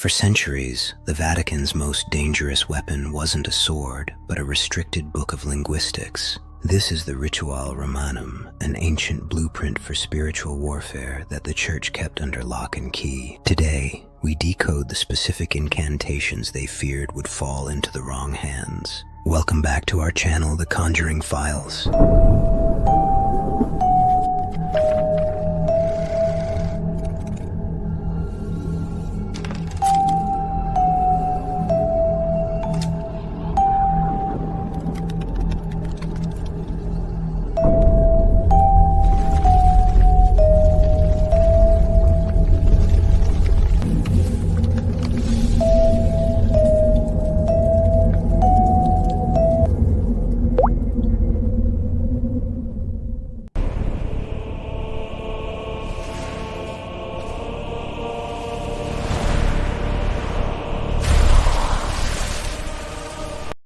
For centuries, the Vatican's most dangerous weapon wasn't a sword, but a restricted book of linguistics. This is the Rituale Romanum, an ancient blueprint for spiritual warfare that the Church kept under lock and key. Today, we decode the specific incantations they feared would fall into the wrong hands. Welcome back to our channel, The Conjuring Files.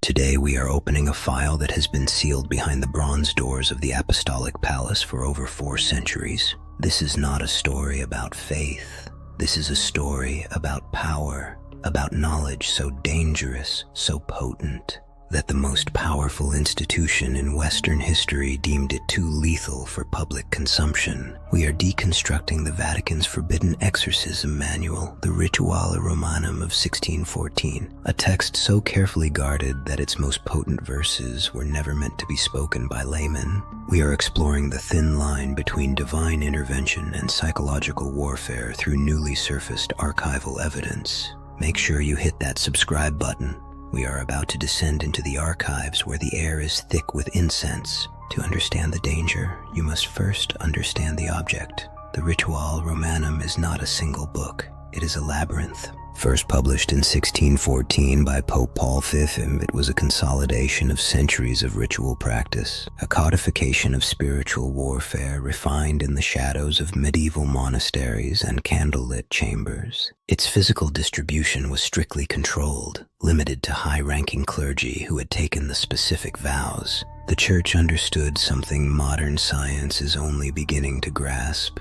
Today we are opening a file that has been sealed behind the bronze doors of the Apostolic Palace for over 4 centuries. This is not a story about faith. This is a story about power, about knowledge so dangerous, so potent, that the most powerful institution in Western history deemed it too lethal for public consumption. We are deconstructing the Vatican's forbidden exorcism manual, the Rituale Romanum of 1614, a text so carefully guarded that its most potent verses were never meant to be spoken by laymen. We are exploring the thin line between divine intervention and psychological warfare through newly surfaced archival evidence. Make sure you hit that subscribe button. We are about to descend into the archives where the air is thick with incense. To understand the danger, you must first understand the object. The Rituale Romanum is not a single book. It is a labyrinth. First published in 1614 by Pope Paul V, it was a consolidation of centuries of ritual practice, a codification of spiritual warfare refined in the shadows of medieval monasteries and candlelit chambers. Its physical distribution was strictly controlled, limited to high-ranking clergy who had taken the specific vows. The Church understood something modern science is only beginning to grasp.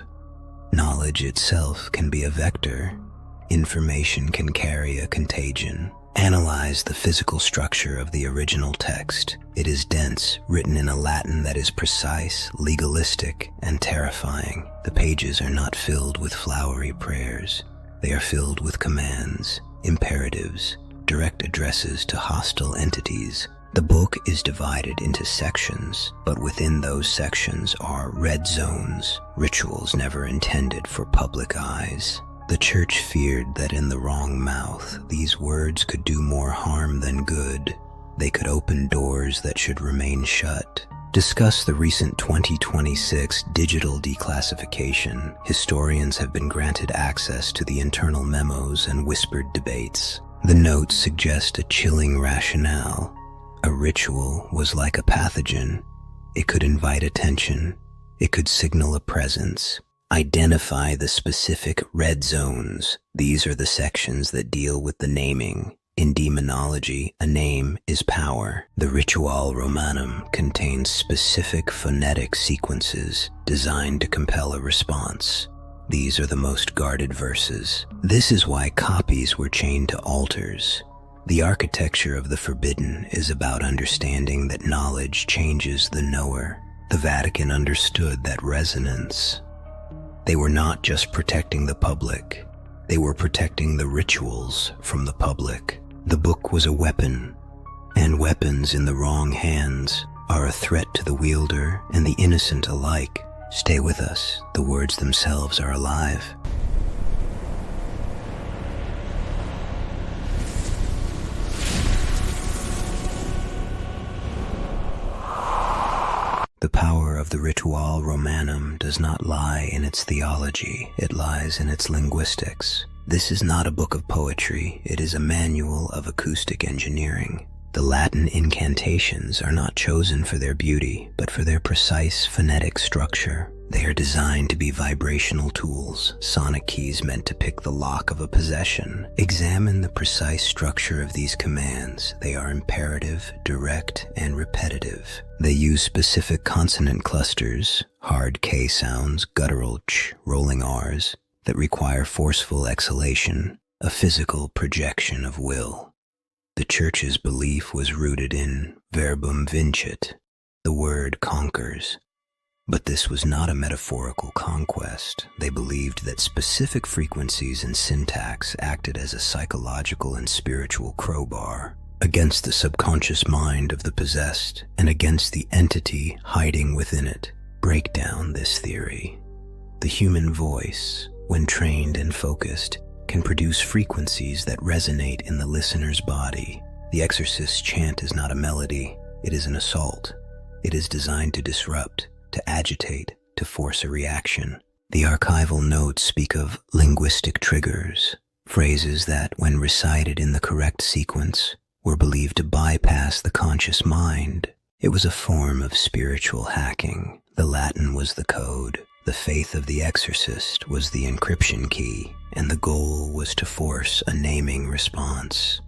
Knowledge itself can be a vector. Information can carry a contagion. Analyze the physical structure of the original text. It is dense, written in a Latin that is precise, legalistic, and terrifying. The pages are not filled with flowery prayers. They are filled with commands, imperatives, direct addresses to hostile entities. The book is divided into sections, but within those sections are red zones, rituals never intended for public eyes. The Church feared that in the wrong mouth, these words could do more harm than good. They could open doors that should remain shut. Discuss the recent 2026 digital declassification. Historians have been granted access to the internal memos and whispered debates. The notes suggest a chilling rationale. A ritual was like a pathogen. It could invite attention. It could signal a presence. Identify the specific red zones. These are the sections that deal with the naming. In demonology, a name is power. The Rituale Romanum contains specific phonetic sequences designed to compel a response. These are the most guarded verses. This is why copies were chained to altars. The architecture of the forbidden is about understanding that knowledge changes the knower. The Vatican understood that resonance. They were not just protecting the public, they were protecting the rituals from the public. The book was a weapon, and weapons in the wrong hands are a threat to the wielder and the innocent alike. Stay with us, the words themselves are alive. The power of the Rituale Romanum does not lie in its theology, it lies in its linguistics. This is not a book of poetry, it is a manual of acoustic engineering. The Latin incantations are not chosen for their beauty, but for their precise phonetic structure. They are designed to be vibrational tools, sonic keys meant to pick the lock of a possession. Examine the precise structure of these commands. They are imperative, direct, and repetitive. They use specific consonant clusters, hard K sounds, guttural ch, rolling Rs, that require forceful exhalation. a physical projection of will. The Church's belief was rooted in verbum vincit, the word conquers. But this was not a metaphorical conquest. They believed that specific frequencies and syntax acted as a psychological and spiritual crowbar against the subconscious mind of the possessed and against the entity hiding within it. Break down this theory. The human voice, when trained and focused, can produce frequencies that resonate in the listener's body. The exorcist's chant is not a melody, it is an assault. It is designed to disrupt, to agitate, to force a reaction. The archival notes speak of linguistic triggers, phrases that, when recited in the correct sequence, were believed to bypass the conscious mind. It was a form of spiritual hacking. The Latin was the code. The faith of the exorcist was the encryption key, and the goal was to force a naming response,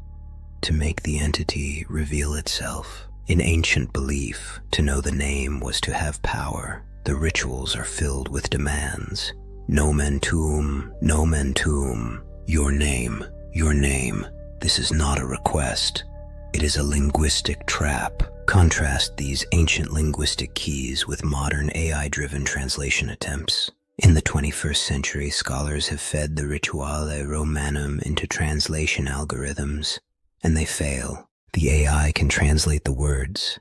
to make the entity reveal itself. In ancient belief, to know the name was to have power. The rituals are filled with demands. Nomen tuum, nomen tuum. Your name, your name. This is not a request. It is a linguistic trap. Contrast these ancient linguistic keys with modern AI-driven translation attempts. In the 21st century, scholars have fed the Rituale Romanum into translation algorithms, and they fail. The AI can translate the words,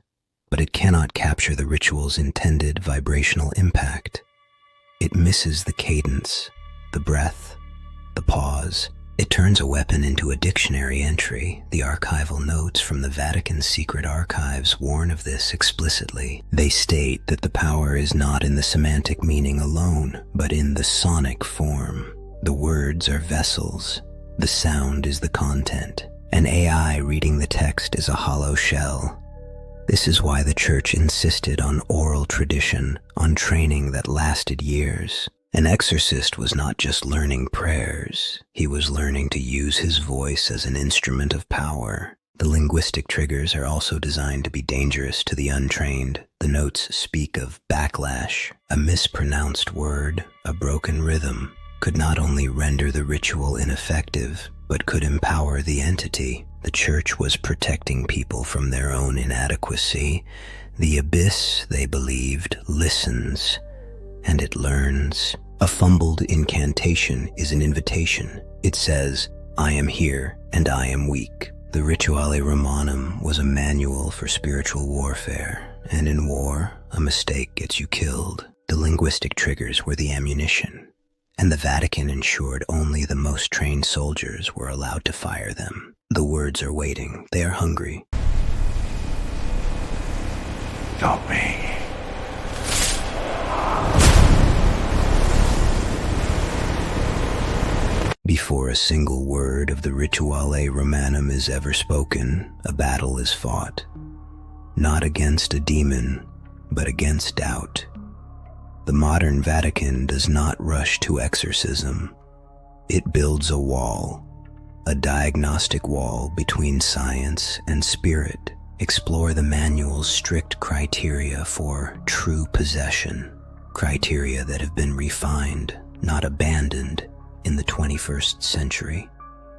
but it cannot capture the ritual's intended vibrational impact. It misses the cadence, the breath, the pause. It turns a weapon into a dictionary entry. The archival notes from the Vatican's secret archives warn of this explicitly. They state that the power is not in the semantic meaning alone, but in the sonic form. The words are vessels. The sound is the content. An AI reading the text is a hollow shell. This is why the Church insisted on oral tradition, on training that lasted years. An exorcist was not just learning prayers, he was learning to use his voice as an instrument of power. The linguistic triggers are also designed to be dangerous to the untrained. The notes speak of backlash. A mispronounced word, a broken rhythm, could not only render the ritual ineffective, but could empower the entity. The Church was protecting people from their own inadequacy. The abyss, they believed, listens, and it learns. A fumbled incantation is an invitation. It says, I am here and I am weak. The Rituale Romanum was a manual for spiritual warfare, and in war, a mistake gets you killed. The linguistic triggers were the ammunition, and the Vatican ensured only the most trained soldiers were allowed to fire them. The words are waiting. They are hungry. Help me. Before a single word of the Rituale Romanum is ever spoken, a battle is fought. Not against a demon, but against doubt. The modern Vatican does not rush to exorcism. It builds a wall, a diagnostic wall between science and spirit. Explore the manual's strict criteria for true possession, criteria that have been refined, not abandoned, in the 21st century.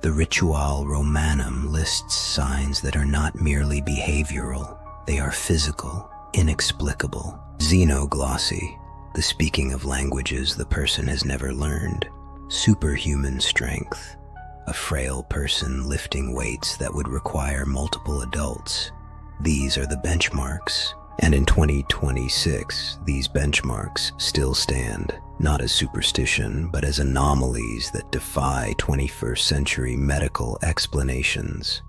The Rituale Romanum lists signs that are not merely behavioral, they are physical, inexplicable. Xenoglossy, the speaking of languages the person has never learned. Superhuman strength, a frail person lifting weights that would require multiple adults. These are the benchmarks, and in 2026, these benchmarks still stand, not as superstition, but as anomalies that defy 21st century medical explanations.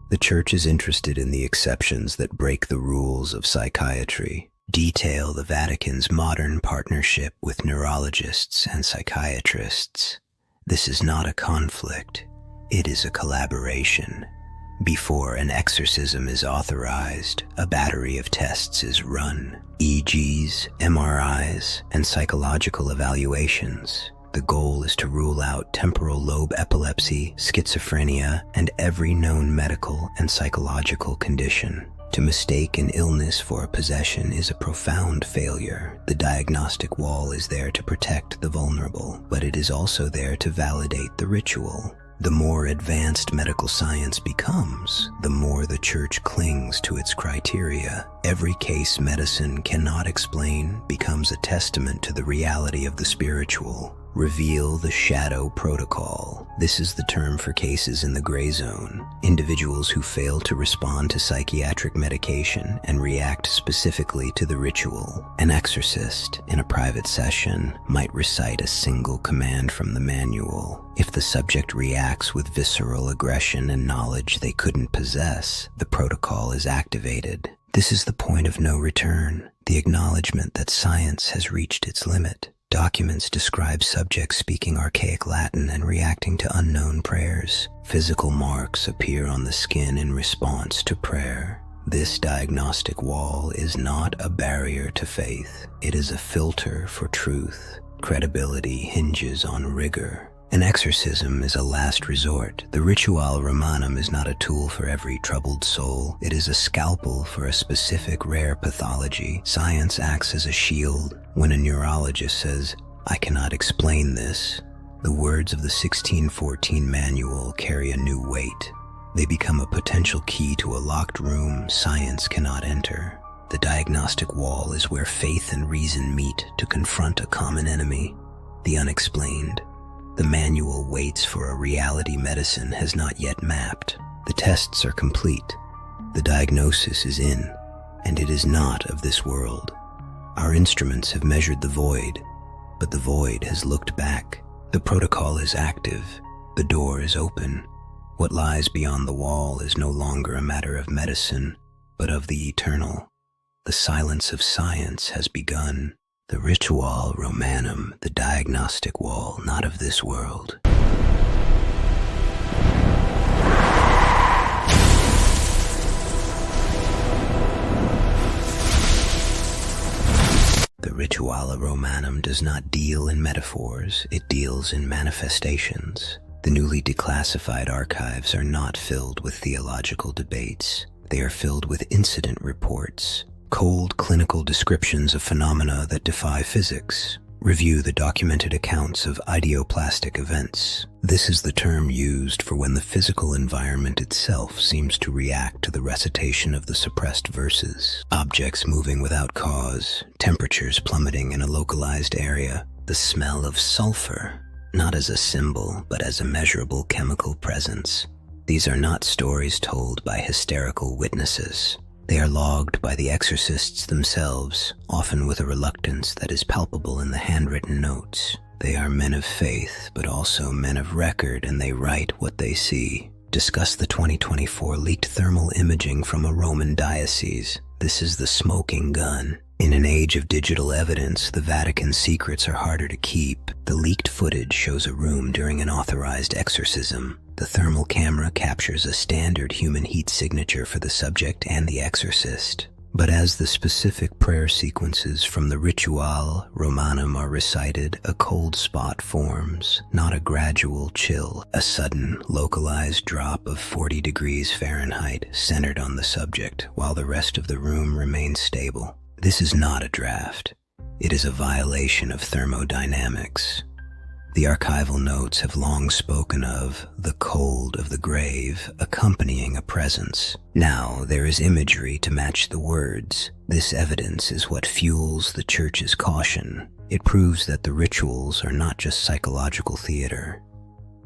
The Church is interested in the exceptions that break the rules of psychiatry. Detail the Vatican's modern partnership with neurologists and psychiatrists. This is not a conflict, it is a collaboration. Before an exorcism is authorized, a battery of tests is run. EEGs, MRIs, and psychological evaluations. The goal is to rule out temporal lobe epilepsy, schizophrenia, and every known medical and psychological condition. To mistake an illness for a possession is a profound failure. The diagnostic wall is there to protect the vulnerable, but it is also there to validate the ritual. The more advanced medical science becomes, the more the Church clings to its criteria. Every case medicine cannot explain becomes a testament to the reality of the spiritual. Reveal the shadow protocol. This is the term for cases in the gray zone. Individuals who fail to respond to psychiatric medication and react specifically to the ritual. An exorcist, in a private session, might recite a single command from the manual. If the subject reacts with visceral aggression and knowledge they couldn't possess, the protocol is activated. This is the point of no return, the acknowledgement that science has reached its limit. Documents describe subjects speaking archaic Latin and reacting to unknown prayers. Physical marks appear on the skin in response to prayer. This diagnostic wall is not a barrier to faith. It is a filter for truth. Credibility hinges on rigor. An exorcism is a last resort. The Rituale Romanum is not a tool for every troubled soul. It is a scalpel for a specific rare pathology. Science acts as a shield. When a neurologist says, "I cannot explain this," the words of the 1614 manual carry a new weight. They become a potential key to a locked room science cannot enter. The diagnostic wall is where faith and reason meet to confront a common enemy, the unexplained. The manual waits for a reality medicine has not yet mapped. The tests are complete. The diagnosis is in, and it is not of this world. Our instruments have measured the void, but the void has looked back. The protocol is active. The door is open. What lies beyond the wall is no longer a matter of medicine, but of the eternal. The silence of science has begun. The Rituale Romanum, the diagnostic wall, not of this world. The Rituale Romanum does not deal in metaphors, it deals in manifestations. The newly declassified archives are not filled with theological debates. They are filled with incident reports. Cold clinical descriptions of phenomena that defy physics. Review the documented accounts of idioplastic events. This is the term used for when the physical environment itself seems to react to the recitation of the suppressed verses. Objects moving without cause, temperatures plummeting in a localized area, the smell of sulfur, not as a symbol but as a measurable chemical presence. These are not stories told by hysterical witnesses. They are logged by the exorcists themselves, often with a reluctance that is palpable in the handwritten notes. They are men of faith, but also men of record, and they write what they see. Discuss the 2024 leaked thermal imaging from a Roman diocese. This is the smoking gun. In an age of digital evidence, the Vatican's secrets are harder to keep. The leaked footage shows a room during an authorized exorcism. The thermal camera captures a standard human heat signature for the subject and the exorcist. But as the specific prayer sequences from the Rituale Romanum are recited, a cold spot forms, not a gradual chill, a sudden, localized drop of 40 degrees Fahrenheit centered on the subject, while the rest of the room remains stable. This is not a draft. It is a violation of thermodynamics. The archival notes have long spoken of the cold of the grave accompanying a presence. Now there is imagery to match the words. This evidence is what fuels the Church's caution. It proves that the rituals are not just psychological theater.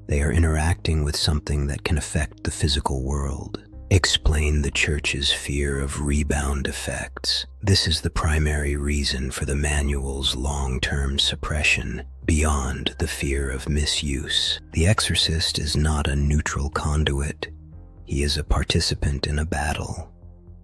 They are interacting with something that can affect the physical world. Explain the Church's fear of rebound effects. This is the primary reason for the manual's long-term suppression, beyond the fear of misuse. The exorcist is not a neutral conduit. He is a participant in a battle,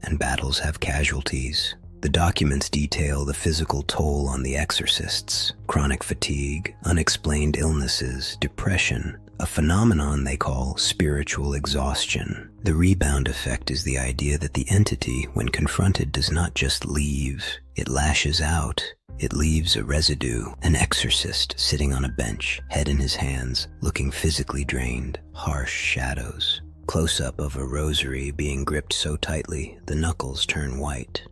and battles have casualties. The documents detail the physical toll on the exorcists: chronic fatigue, unexplained illnesses, depression, a phenomenon they call spiritual exhaustion. The rebound effect is the idea that the entity, when confronted, does not just leave, it lashes out. It leaves a residue. An exorcist sitting on a bench, head in his hands, looking physically drained, harsh shadows. Close-up of a rosary being gripped so tightly, the knuckles turn white.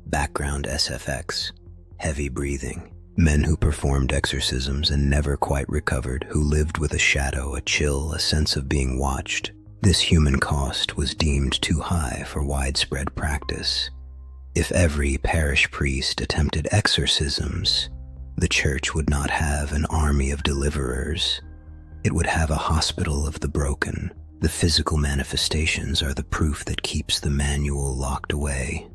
Background SFX, heavy breathing. Men who performed exorcisms and never quite recovered, who lived with a shadow, a chill, a sense of being watched. This human cost was deemed too high for widespread practice. If every parish priest attempted exorcisms, the church would not have an army of deliverers. It would have a hospital of the broken. The physical manifestations are the proof that keeps the manual locked away.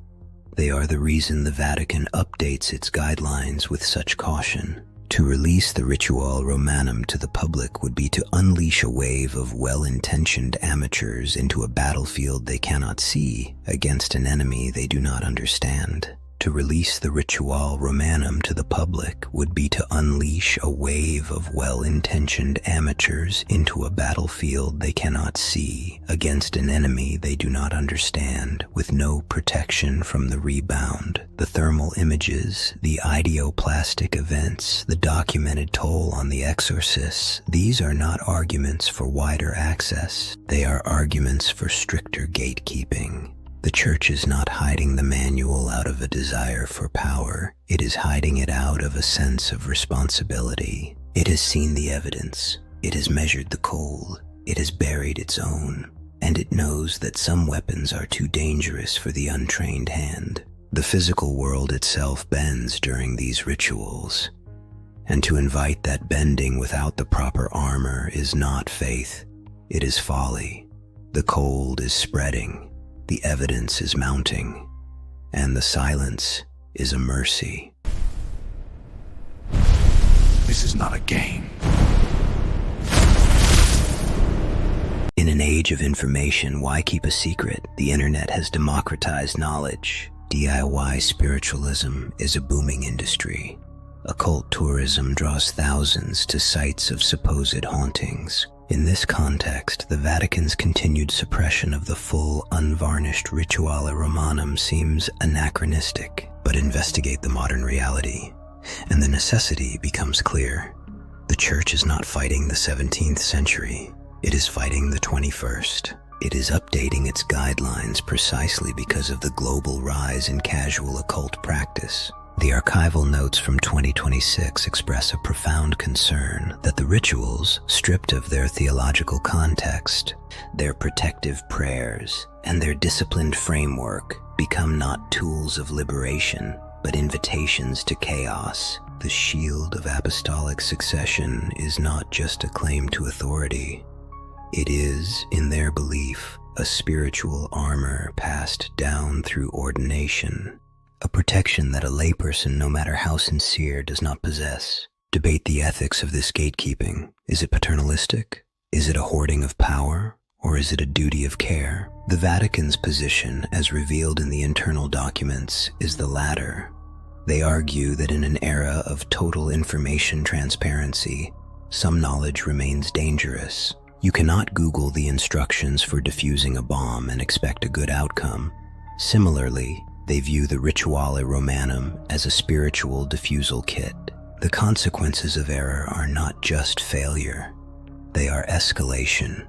They are the reason the Vatican updates its guidelines with such caution. To release the Rituale Romanum to the public would be to unleash a wave of well-intentioned amateurs into a battlefield they cannot see against an enemy they do not understand. To release the Rituale Romanum to the public would be to unleash a wave of well-intentioned amateurs into a battlefield they cannot see against an enemy they do not understand, with no protection from the rebound. The thermal images, the ideoplastic events, the documented toll on the exorcists, these are not arguments for wider access. They are arguments for stricter gatekeeping. The church is not hiding the manual out of a desire for power. It is hiding it out of a sense of responsibility. It has seen the evidence. It has measured the cold. It has buried its own. And it knows that some weapons are too dangerous for the untrained hand. The physical world itself bends during these rituals. And to invite that bending without the proper armor is not faith. It is folly. The cold is spreading. The evidence is mounting, and the silence is a mercy. This is not a game. In an age of information, why keep a secret? The internet has democratized knowledge. DIY spiritualism is a booming industry. Occult tourism draws thousands to sites of supposed hauntings. In this context, the Vatican's continued suppression of the full, unvarnished Rituale Romanum seems anachronistic. But investigate the modern reality, and the necessity becomes clear. The Church is not fighting the 17th century. It is fighting the 21st. It is updating its guidelines precisely because of the global rise in casual occult practice. The archival notes from 2026 express a profound concern that the rituals, stripped of their theological context, their protective prayers, and their disciplined framework, become not tools of liberation, but invitations to chaos. The shield of apostolic succession is not just a claim to authority. It is, in their belief, a spiritual armor passed down through ordination. A protection that a layperson, no matter how sincere, does not possess. Debate the ethics of this gatekeeping. Is it paternalistic? Is it a hoarding of power? Or is it a duty of care? The Vatican's position, as revealed in the internal documents, is the latter. They argue that in an era of total information transparency, some knowledge remains dangerous. You cannot Google the instructions for defusing a bomb and expect a good outcome. Similarly, they view the Rituale Romanum as a spiritual diffusal kit. The consequences of error are not just failure. They are escalation.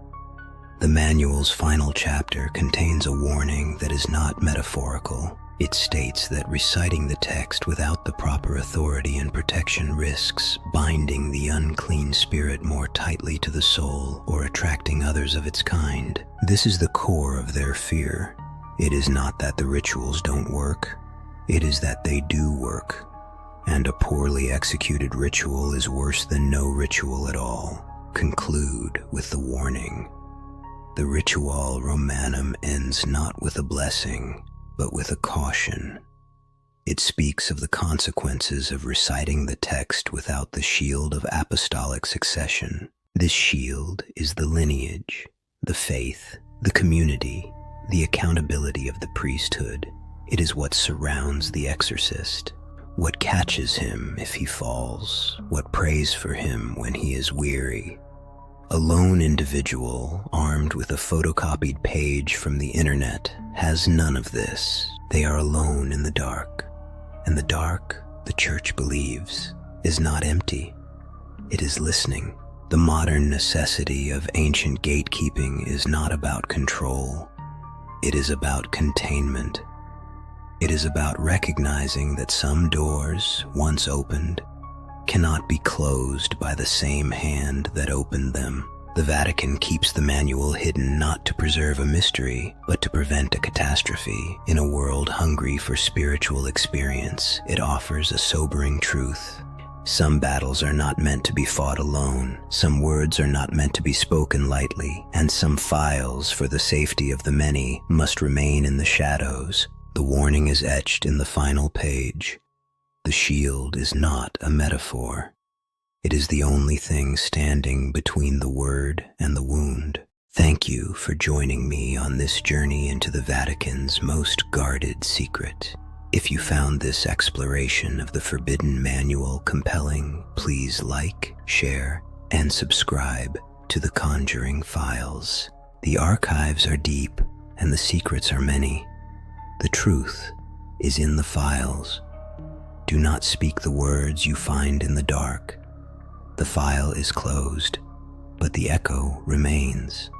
The manual's final chapter contains a warning that is not metaphorical. It states that reciting the text without the proper authority and protection risks binding the unclean spirit more tightly to the soul or attracting others of its kind. This is the core of their fear. It is not that the rituals don't work. It is that they do work. And a poorly executed ritual is worse than no ritual at all. Conclude with the warning. The Rituale Romanum ends not with a blessing, but with a caution. It speaks of the consequences of reciting the text without the shield of apostolic succession. This shield is the lineage, the faith, the community, the accountability of the priesthood. It is what surrounds the exorcist, what catches him if he falls, what prays for him when he is weary. A lone individual, armed with a photocopied page from the internet, has none of this. They are alone in the dark. And the dark, the church believes, is not empty. It is listening. The modern necessity of ancient gatekeeping is not about control. It is about containment. It is about recognizing that some doors, once opened, cannot be closed by the same hand that opened them. The Vatican keeps the manual hidden not to preserve a mystery, but to prevent a catastrophe. In a world hungry for spiritual experience, it offers a sobering truth. Some battles are not meant to be fought alone, some words are not meant to be spoken lightly, and some files, for the safety of the many, must remain in the shadows. The warning is etched in the final page. The shield is not a metaphor. It is the only thing standing between the word and the wound. Thank you for joining me on this journey into the Vatican's most guarded secret. If you found this exploration of the forbidden manual compelling, please like, share, and subscribe to the Conjuring Files. The archives are deep and the secrets are many. The truth is in the files. Do not speak the words you find in the dark. The file is closed, but the echo remains.